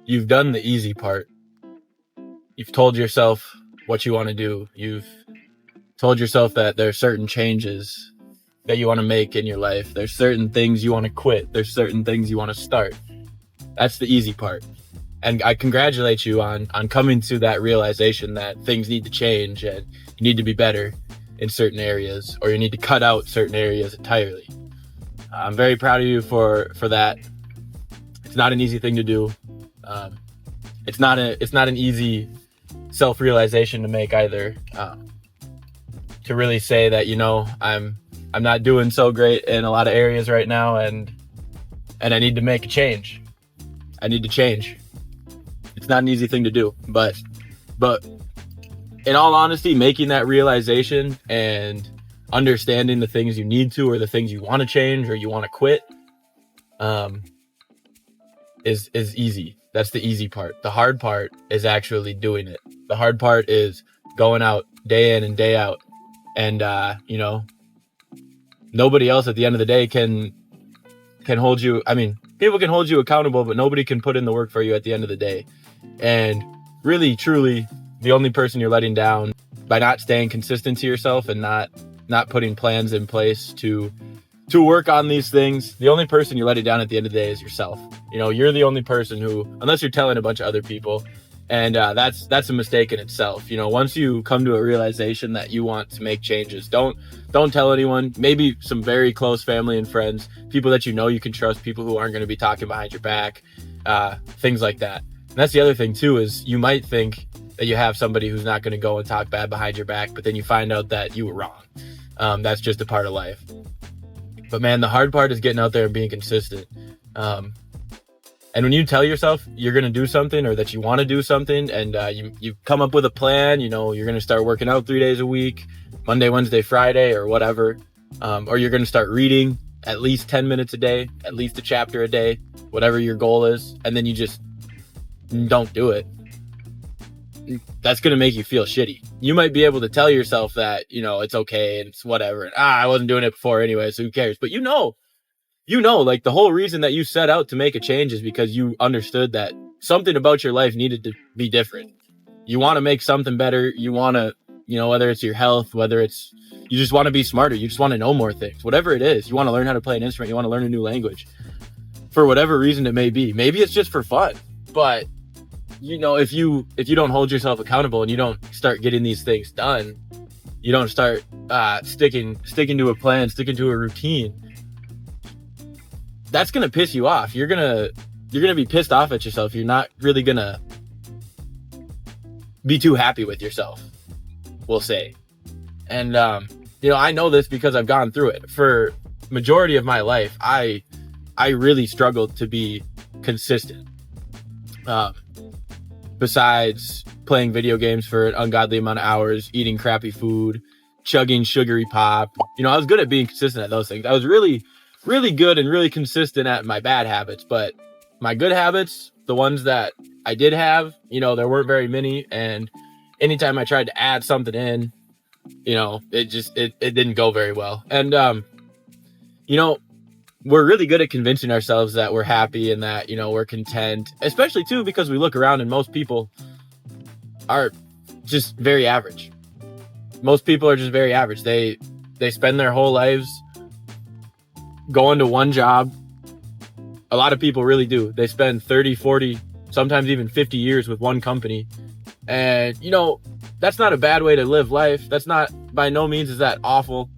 you've done the easy part. You've told yourself what you want to do. You've told yourself that there are certain changes that you want to make in your life. There's certain things you want to quit. There's certain things you want to start. That's the easy part. And I congratulate you on coming to that realization that things need to change and you need to be better in certain areas, or you need to cut out certain areas entirely. I'm very proud of you for that. It's not an easy thing to do. It's not an easy self-realization to make either. To really say that, I'm not doing so great in a lot of areas right now, and I need to make a change. I need to change. It's not an easy thing to do, but in all honesty, making that realization and understanding the things you need to, or the things you want to change or you want to quit, is easy. That's the easy part. The hard part is actually doing it. The hard part is going out day in and day out. And, nobody else at the end of the day can hold you. I mean, people can hold you accountable, but nobody can put in the work for you at the end of the day. And really, truly, the only person you're letting down by not staying consistent to yourself and not putting plans in place to work on these things, the only person you're letting down at the end of the day is yourself. You're the only person who, unless you're telling a bunch of other people, and that's a mistake in itself. Once you come to a realization that you want to make changes, don't tell anyone. Maybe some very close family and friends, people that you can trust, people who aren't going to be talking behind your back, things like that. And that's the other thing too, is you might think that you have somebody who's not going to go and talk bad behind your back, but then you find out that you were wrong. That's just a part of life. But man, the hard part is getting out there and being consistent. And when you tell yourself you're going to do something, or that you want to do something, and you come up with a plan, you're going to start working out 3 days a week, Monday, Wednesday, Friday, or whatever, or you're going to start reading at least 10 minutes a day, at least a chapter a day, whatever your goal is, and then you just don't do it, that's going to make you feel shitty. You might be able to tell yourself that, it's okay and it's whatever, and I wasn't doing it before anyway, so who cares? But like the whole reason that you set out to make a change is because you understood that something about your life needed to be different. You want to make something better. You want to, whether it's your health, whether it's, you just want to be smarter. You just want to know more things, whatever it is. You want to learn how to play an instrument. You want to learn a new language, for whatever reason it may be. Maybe it's just for fun, but if you don't hold yourself accountable and you don't start getting these things done, you don't start sticking to a plan, sticking to a routine, that's going to piss you off. You're going to be pissed off at yourself. You're not really going to be too happy with yourself, we'll say. And, I know this because I've gone through it. For majority of my life, I really struggled to be consistent. Besides playing video games for an ungodly amount of hours, eating crappy food, chugging sugary pop, I was good at being consistent at those things. I was really good and really consistent at my bad habits, but my good habits, the ones that I did have, there weren't very many. And anytime I tried to add something in, it didn't go very well. And, we're really good at convincing ourselves that we're happy and that, we're content, especially too, because we look around and most people are just very average. Most people are just very average. They spend their whole lives going to one job. A lot of people really do. They spend 30, 40, sometimes even 50 years with one company. And, that's not a bad way to live life. That's not, by no means is that awful.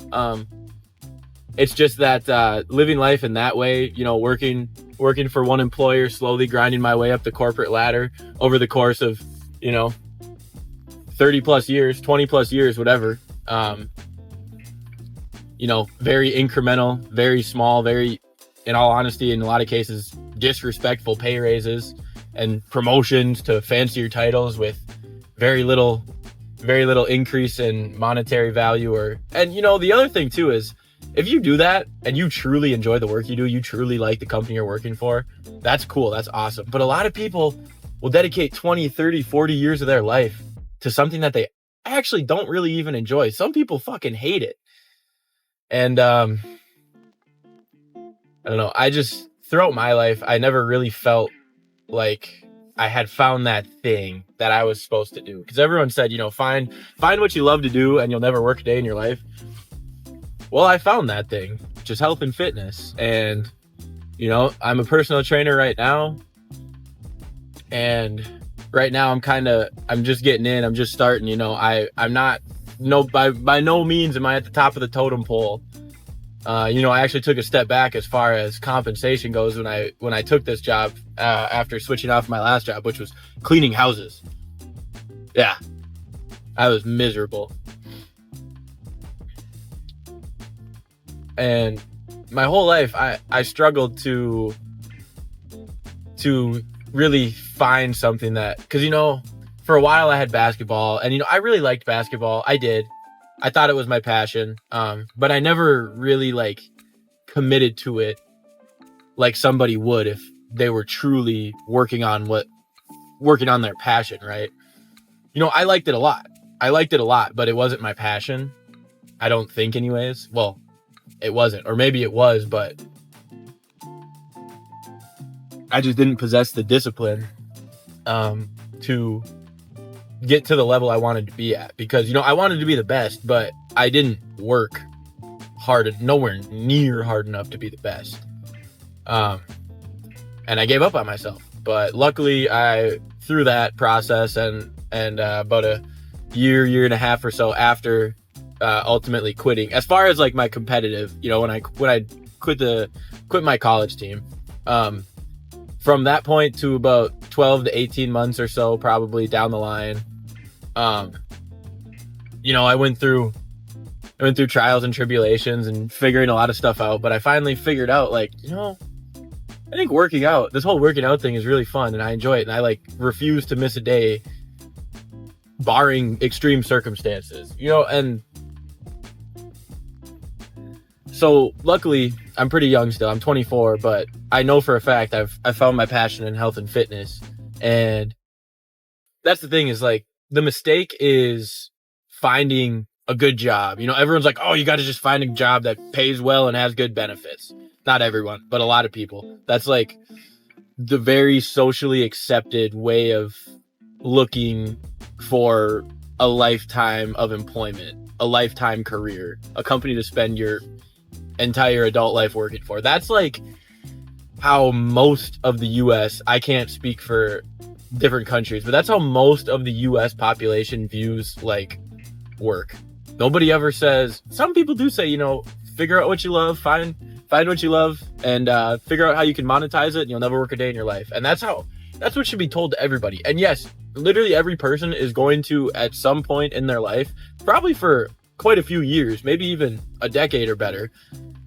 It's just that living life in that way, working for one employer, slowly grinding my way up the corporate ladder over the course of, 30 plus years, 20 plus years, whatever. Very incremental, very small, very, in all honesty, in a lot of cases, disrespectful pay raises and promotions to fancier titles with very little increase in monetary value. The other thing too is, if you do that and you truly enjoy the work you do, you truly like the company you're working for, that's cool. That's awesome. But a lot of people will dedicate 20, 30, 40 years of their life to something that they actually don't really even enjoy. Some people fucking hate it. And, I don't know. I just, throughout my life, I never really felt like I had found that thing that I was supposed to do. Because everyone said, find what you love to do and you'll never work a day in your life. Well, I found that thing, which is health and fitness. And, I'm a personal trainer right now. And right now I'm just getting in. I'm just starting, I'm not, by no means am I at the top of the totem pole. I actually took a step back as far as compensation goes when I took this job after switching off my last job, which was cleaning houses. Yeah, I was miserable. And my whole life, I struggled to really find something that, because, for a while I had basketball and, I really liked basketball. I did. I thought it was my passion. But I never really committed to it like somebody would if they were truly working on their passion, right? I liked it a lot, but it wasn't my passion. I don't think anyways. Well, it wasn't, or maybe it was, but I just didn't possess the discipline to get to the level I wanted to be at, because I wanted to be the best, but I didn't work hard, nowhere near hard enough to be the best. And I gave up on myself. But luckily, through that process and about a year and a half or so after ultimately quitting, as far as my competitive, when I quit my college team, from that point to about 12 to 18 months or so, probably down the line, I went through trials and tribulations and figuring a lot of stuff out, but I finally figured out, I think this whole working out thing is really fun and I enjoy it. And I refuse to miss a day, barring extreme circumstances, and so luckily I'm pretty young still. I'm 24, but I know for a fact I've found my passion in health and fitness. And that's the thing, is the mistake is finding a good job. Everyone's like, oh, you got to just find a job that pays well and has good benefits. Not everyone, but a lot of people. That's the very socially accepted way of looking for a lifetime of employment, a lifetime career, a company to spend your entire adult life working for. That's how most of the US, I can't speak for different countries, but that's how most of the US population views work. Nobody ever says, some people do say, figure out what you love, find what you love, and figure out how you can monetize it, and you'll never work a day in your life. And that's what should be told to everybody. And yes, literally every person is going to, at some point in their life, probably for quite a few years, maybe even a decade or better,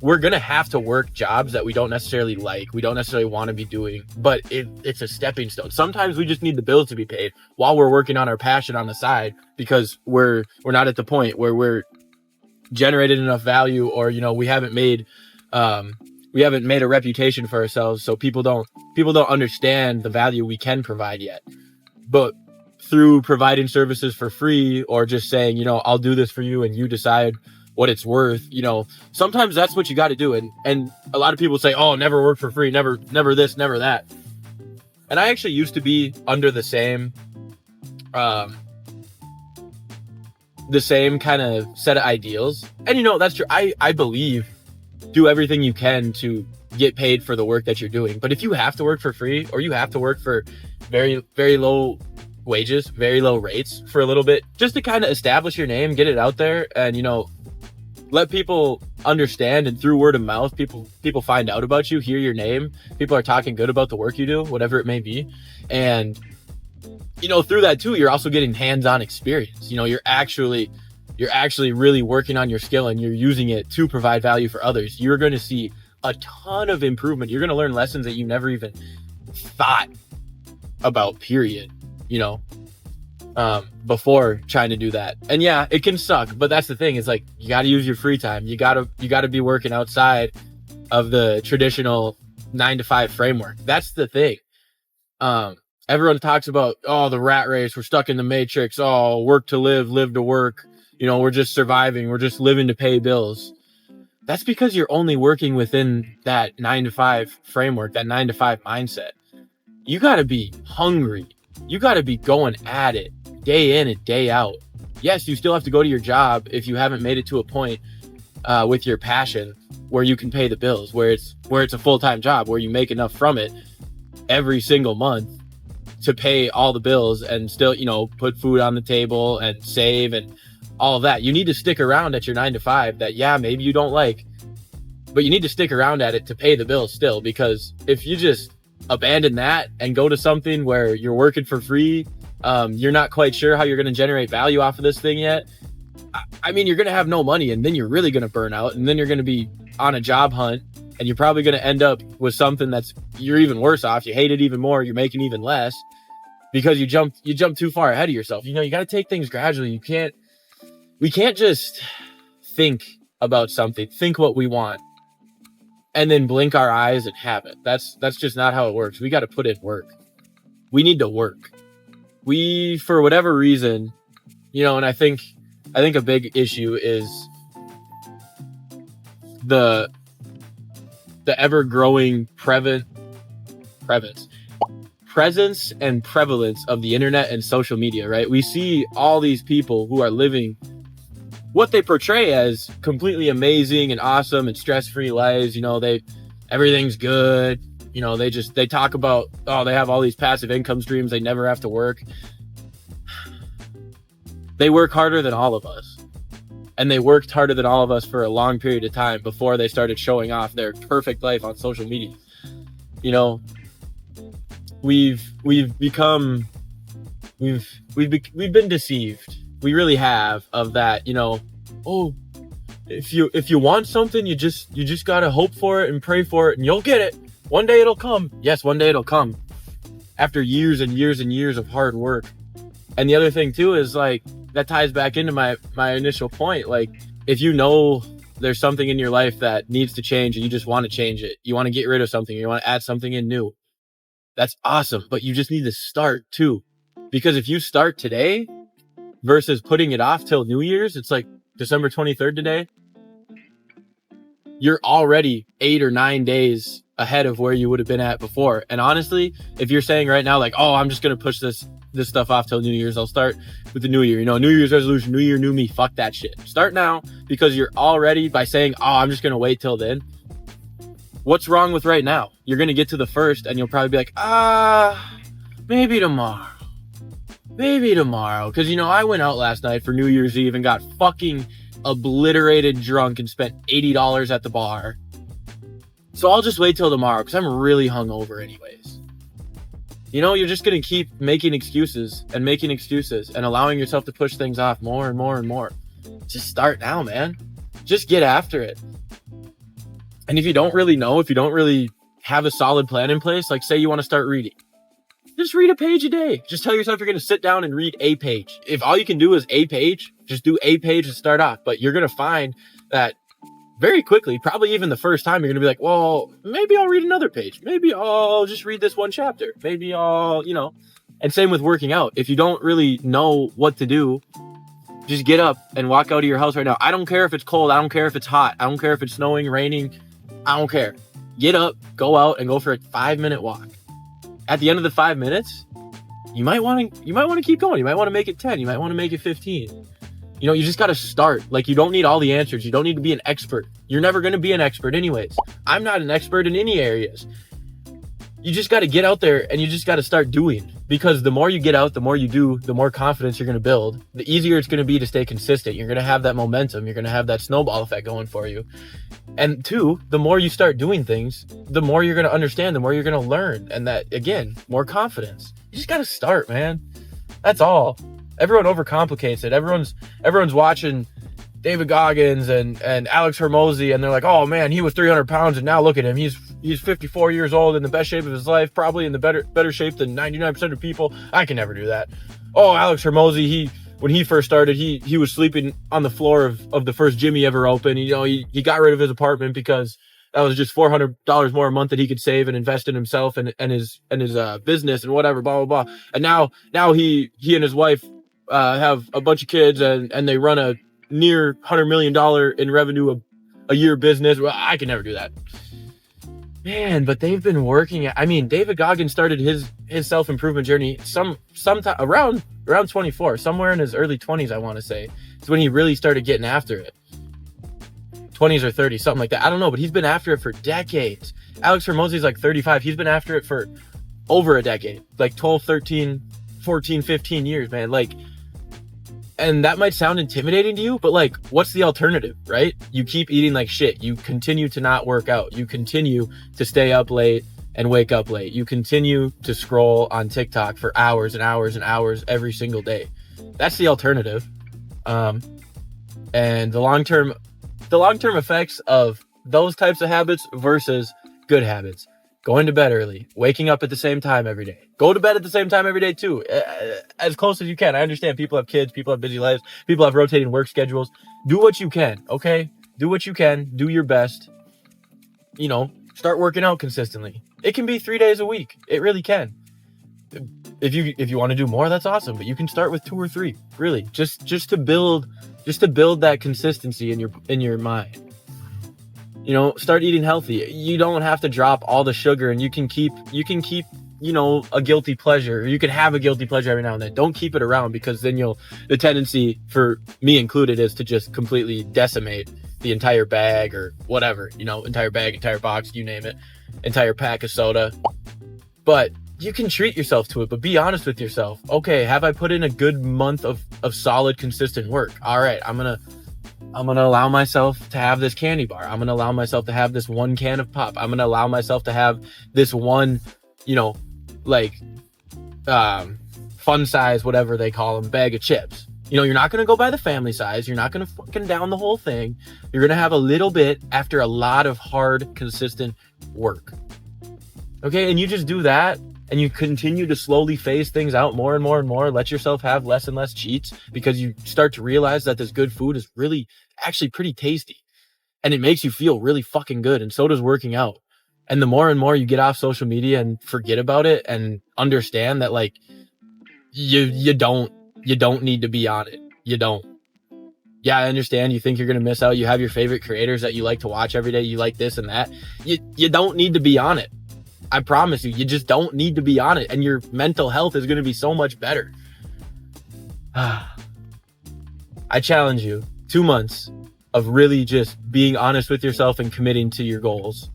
we're going to have to work jobs that we don't necessarily like, we don't necessarily want to be doing, but it's a stepping stone. Sometimes we just need the bills to be paid while we're working on our passion on the side, because we're not at the point where we're generated enough value, or we haven't made a reputation for ourselves, so people don't understand the value we can provide yet. But through providing services for free, or just saying, I'll do this for you and you decide what it's worth, sometimes that's what you got to do. And a lot of people say, oh, never work for free, never this, never that. And I actually used to be under the same kind of set of ideals. And that's true. I believe do everything you can to get paid for the work that you're doing. But if you have to work for free, or you have to work for very, very low wages, very low rates for a little bit, just to kind of establish your name, get it out there, and let people understand, and through word of mouth, people find out about you, hear your name, people are talking good about the work you do, whatever it may be. And through that too, you're also getting hands-on experience. You're actually really working on your skill, and you're using it to provide value for others. You're going to see a ton of improvement. You're going to learn lessons that you never even thought about, period, before trying to do that. And yeah, it can suck, but that's the thing, is you got to use your free time. You got to be working outside of the traditional 9-to-5 framework. That's the thing. Everyone talks about, oh, the rat race, we're stuck in the matrix, oh, work to live, live to work, we're just surviving, we're just living to pay bills. That's because you're only working within that 9-to-5 framework, that 9-to-5 mindset. you got to be hungry. You got to be going at it day in and day out. Yes, you still have to go to your job if you haven't made it to a point with your passion where you can pay the bills, where it's a full-time job, where you make enough from it every single month to pay all the bills and still, put food on the table and save and all of that. You need to stick around at your 9 to 5 that, yeah, maybe you don't like, but you need to stick around at it to pay the bills still, because if you just abandon that and go to something where you're working for free, you're not quite sure how you're going to generate value off of this thing yet. I mean, you're going to have no money, and then you're really going to burn out, and then you're going to be on a job hunt, and you're probably going to end up with something you're even worse off. You hate it even more. You're making even less because you jumped too far ahead of yourself. You got to take things gradually. We can't just think about something, think what we want, and then blink our eyes and have it. That's just not how it works. We got to put in work. We need to work. We, for whatever reason, and I think a big issue is the ever-growing presence and prevalence of the internet and social media, right? We see all these people who are living what they portray as completely amazing and awesome and stress-free lives. Everything's good. They talk about, they have all these passive income streams. They never have to work. They work harder than all of us. And they worked harder than all of us for a long period of time before they started showing off their perfect life on social media. We've been deceived. We really have, of that, if you want something, you just gotta hope for it and pray for it and you'll get it. One day it'll come. Yes, one day it'll come. After years and years and years of hard work. And the other thing too is, like, that ties back into my initial point. Like, if there's something in your life that needs to change and you just want to change it, you want to get rid of something, you want to add something in new, that's awesome. But you just need to start too. Because if you start today versus putting it off till New Year's, it's like December 23rd today, you're already 8 or 9 days ahead of where you would have been at before. And honestly, if you're saying right now, like, I'm just going to push this stuff off till New Year's, I'll start with the new year, New Year's resolution, new year, new me, fuck that shit. Start now, because you're already, by saying, I'm just going to wait till then. What's wrong with right now? You're going to get to the first and you'll probably be like, maybe tomorrow. Because, I went out last night for New Year's Eve and got fucking obliterated drunk and spent $80 at the bar. So I'll just wait till tomorrow because I'm really hungover anyways. You're just going to keep making excuses and allowing yourself to push things off more and more and more. Just start now, man. Just get after it. And if you don't really have a solid plan in place, like say you want to start reading, just read a page a day. Just tell yourself you're going to sit down and read a page. If all you can do is a page, just do a page to start off. But you're going to find that very quickly, probably even the first time, you're going to be like, well, maybe I'll read another page. Maybe I'll just read this one chapter. Maybe I'll, and same with working out. If you don't really know what to do, just get up and walk out of your house right now. I don't care if it's cold. I don't care if it's hot. I don't care if it's snowing, raining. I don't care. Get up, go out and go for a 5-minute walk. At the end of the 5 minutes, you might want to keep going. You might want to make it 10. You might want to make it 15. You just got to start. Like, you don't need all the answers. You don't need to be an expert. You're never going to be an expert anyways. I'm not an expert in any areas. You just got to get out there and you just got to start doing, because the more you get out, the more you do, the more confidence you're going to build, the easier it's going to be to stay consistent. You're going to have that momentum. You're going to have that snowball effect going for you. And 2, the more you start doing things, the more you're going to understand, the more you're going to learn. And that, again, more confidence. You just got to start, man. That's all. Everyone overcomplicates it. Everyone's watching David Goggins and Alex Hormozy, and they're like, oh man, he was 300 pounds and now look at him. He's 54 years old, in the best shape of his life, probably in the better shape than 99% of people. I can never do that. Oh, Alex Hormozy, when he first started, he was sleeping on the floor of the first gym he ever opened. He got rid of his apartment because that was just $400 more a month that he could save and invest in himself and his business and whatever, blah, blah, blah. And now he and his wife have a bunch of kids and they run a near $100 million in revenue a year business. Well, I can never do that. Man, but they've been working at, I mean, David Goggins started his self-improvement journey sometime around 24, somewhere in his early 20s, I want to say. It's when he really started getting after it. 20s or 30s, something like that. I don't know, but he's been after it for decades. Alex Hormozi's like 35. He's been after it for over a decade, like 12, 13, 14, 15 years, man. Like, and that might sound intimidating to you, but like, what's the alternative, right? You keep eating like shit. You continue to not work out. You continue to stay up late and wake up late. You continue to scroll on TikTok for hours and hours and hours every single day. That's the alternative. And the long-term effects of those types of habits versus good habits. Going to bed early, waking up at the same time every day. Go to bed at the same time every day too, as close as you can. I understand people have kids, people have busy lives, people have rotating work schedules. Do what you can, okay? Do what you can, do your best. You know, start working out consistently. It can be 3 days a week. It really can. If you want to do more, that's awesome, but you can start with 2 or 3, really. Just to build that consistency in your mind. You know, start eating healthy. You don't have to drop all the sugar, and you can keep, you know, a guilty pleasure. You can have a guilty pleasure every now and then. Don't keep it around, because then the tendency, for me included, is to just completely decimate the entire bag or whatever, you know, entire bag, entire box, you name it, entire pack of soda. But you can treat yourself to it, but be honest with yourself. Okay, have I put in a good month of solid, consistent work? All right, I'm gonna allow myself to have this candy bar. I'm gonna allow myself to have this 1 can of pop. I'm gonna allow myself to have this one, you know, like fun size, whatever they call them, bag of chips. You know, you're not gonna go by the family size. You're not gonna fucking down the whole thing. You're gonna have a little bit after a lot of hard, consistent work. Okay, and you just do that, and you continue to slowly phase things out more and more and more. Let yourself have less and less cheats, because you start to realize that this good food is really actually pretty tasty, and it makes you feel really fucking good. And so does working out. And the more and more you get off social media and forget about it and understand that, like, you don't need to be on it. You don't. Yeah, I understand. You think you're going to miss out. You have your favorite creators that you like to watch every day. You like this and that. You don't need to be on it. I promise you, you just don't need to be on it, and your mental health is going to be so much better. I challenge you, 2 months of really just being honest with yourself and committing to your goals.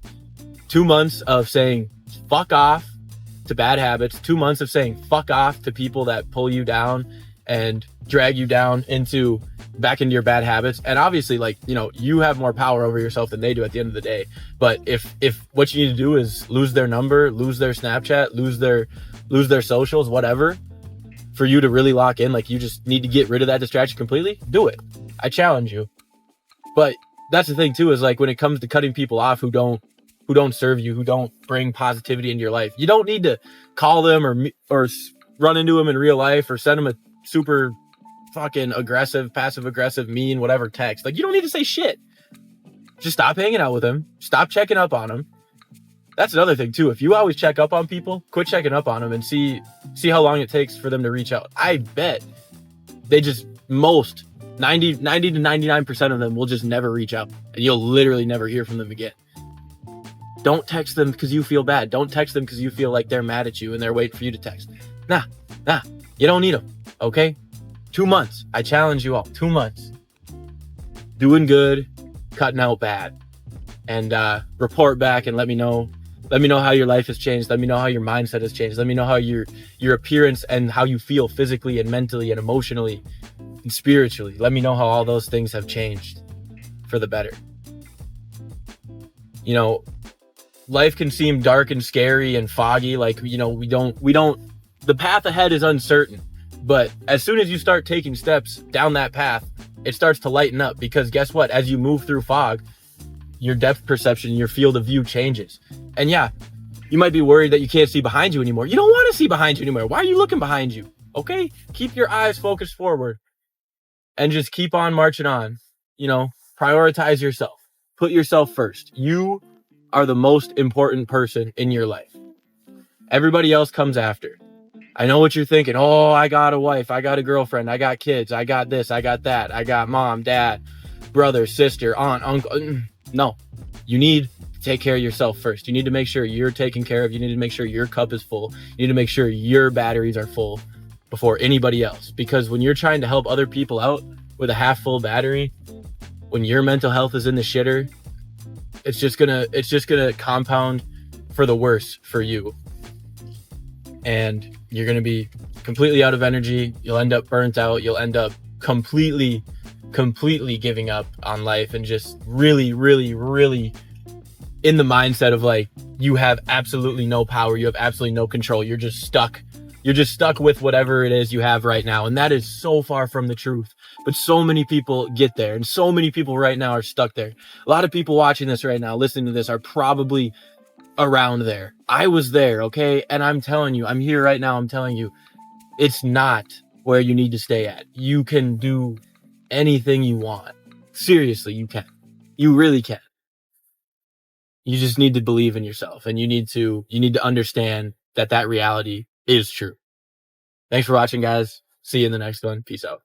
2 months of saying fuck off to bad habits. 2 months of saying fuck off to people that pull you down and drag you down back into your bad habits. And obviously, like, you know, you have more power over yourself than they do at the end of the day. But if what you need to do is lose their number, lose their Snapchat, lose their socials, whatever, for you to really lock in, like, you just need to get rid of that distraction completely, do it. I challenge you. But that's the thing too, is like, when it comes to cutting people off who don't serve you, who don't bring positivity into your life, you don't need to call them or run into them in real life or send them a super fucking aggressive, passive aggressive, mean, whatever text. Like, you don't need to say shit. Just stop hanging out with them. Stop checking up on them. That's another thing too. If you always check up on people, quit checking up on them and see how long it takes for them to reach out. I bet they just, 90 to 99% of them will just never reach out, and you'll literally never hear from them again. Don't text them because you feel bad. Don't text them because you feel like they're mad at you and they're waiting for you to text. Nah, you don't need them. Okay? 2 months. I challenge you all. 2 months. Doing good, cutting out bad. And report back and let me know. Let me know how your life has changed. Let me know how your mindset has changed. Let me know how your appearance and how you feel physically and mentally and emotionally and spiritually. Let me know how all those things have changed for the better. You know, life can seem dark and scary and foggy. Like, you know, we don't, the path ahead is uncertain. But as soon as you start taking steps down that path, it starts to lighten up, because guess what? As you move through fog, your depth perception, your field of view changes. And yeah, you might be worried that you can't see behind you anymore. You don't want to see behind you anymore. Why are you looking behind you? Okay? Keep your eyes focused forward and just keep on marching on. You know, prioritize yourself. Put yourself first. You are the most important person in your life. Everybody else comes after. I know what you're thinking. Oh, I got a wife. I got a girlfriend. I got kids. I got this. I got that. I got mom, dad, brother, sister, aunt, uncle. No, you need take care of yourself first. You need to make sure you're taken care of. You need to make sure your cup is full. You need to make sure your batteries are full before anybody else. Because when you're trying to help other people out with a half full battery, when your mental health is in the shitter, it's just gonna compound for the worse for you. And you're gonna be completely out of energy. You'll end up burnt out. You'll end up completely giving up on life and just really in the mindset of like, you have absolutely no power. You have absolutely no control. You're just stuck. You're just stuck with whatever it is you have right now. And that is so far from the truth. But so many people get there, and so many people right now are stuck there. A lot of people watching this right now, listening to this, are probably around there. I was there, okay? And I'm telling you, I'm here right now. I'm telling you, it's not where you need to stay at. You can do anything you want. Seriously, you can. You really can. You just need to believe in yourself, and you need to understand that reality is true. Thanks for watching, guys. See you in the next one. Peace out.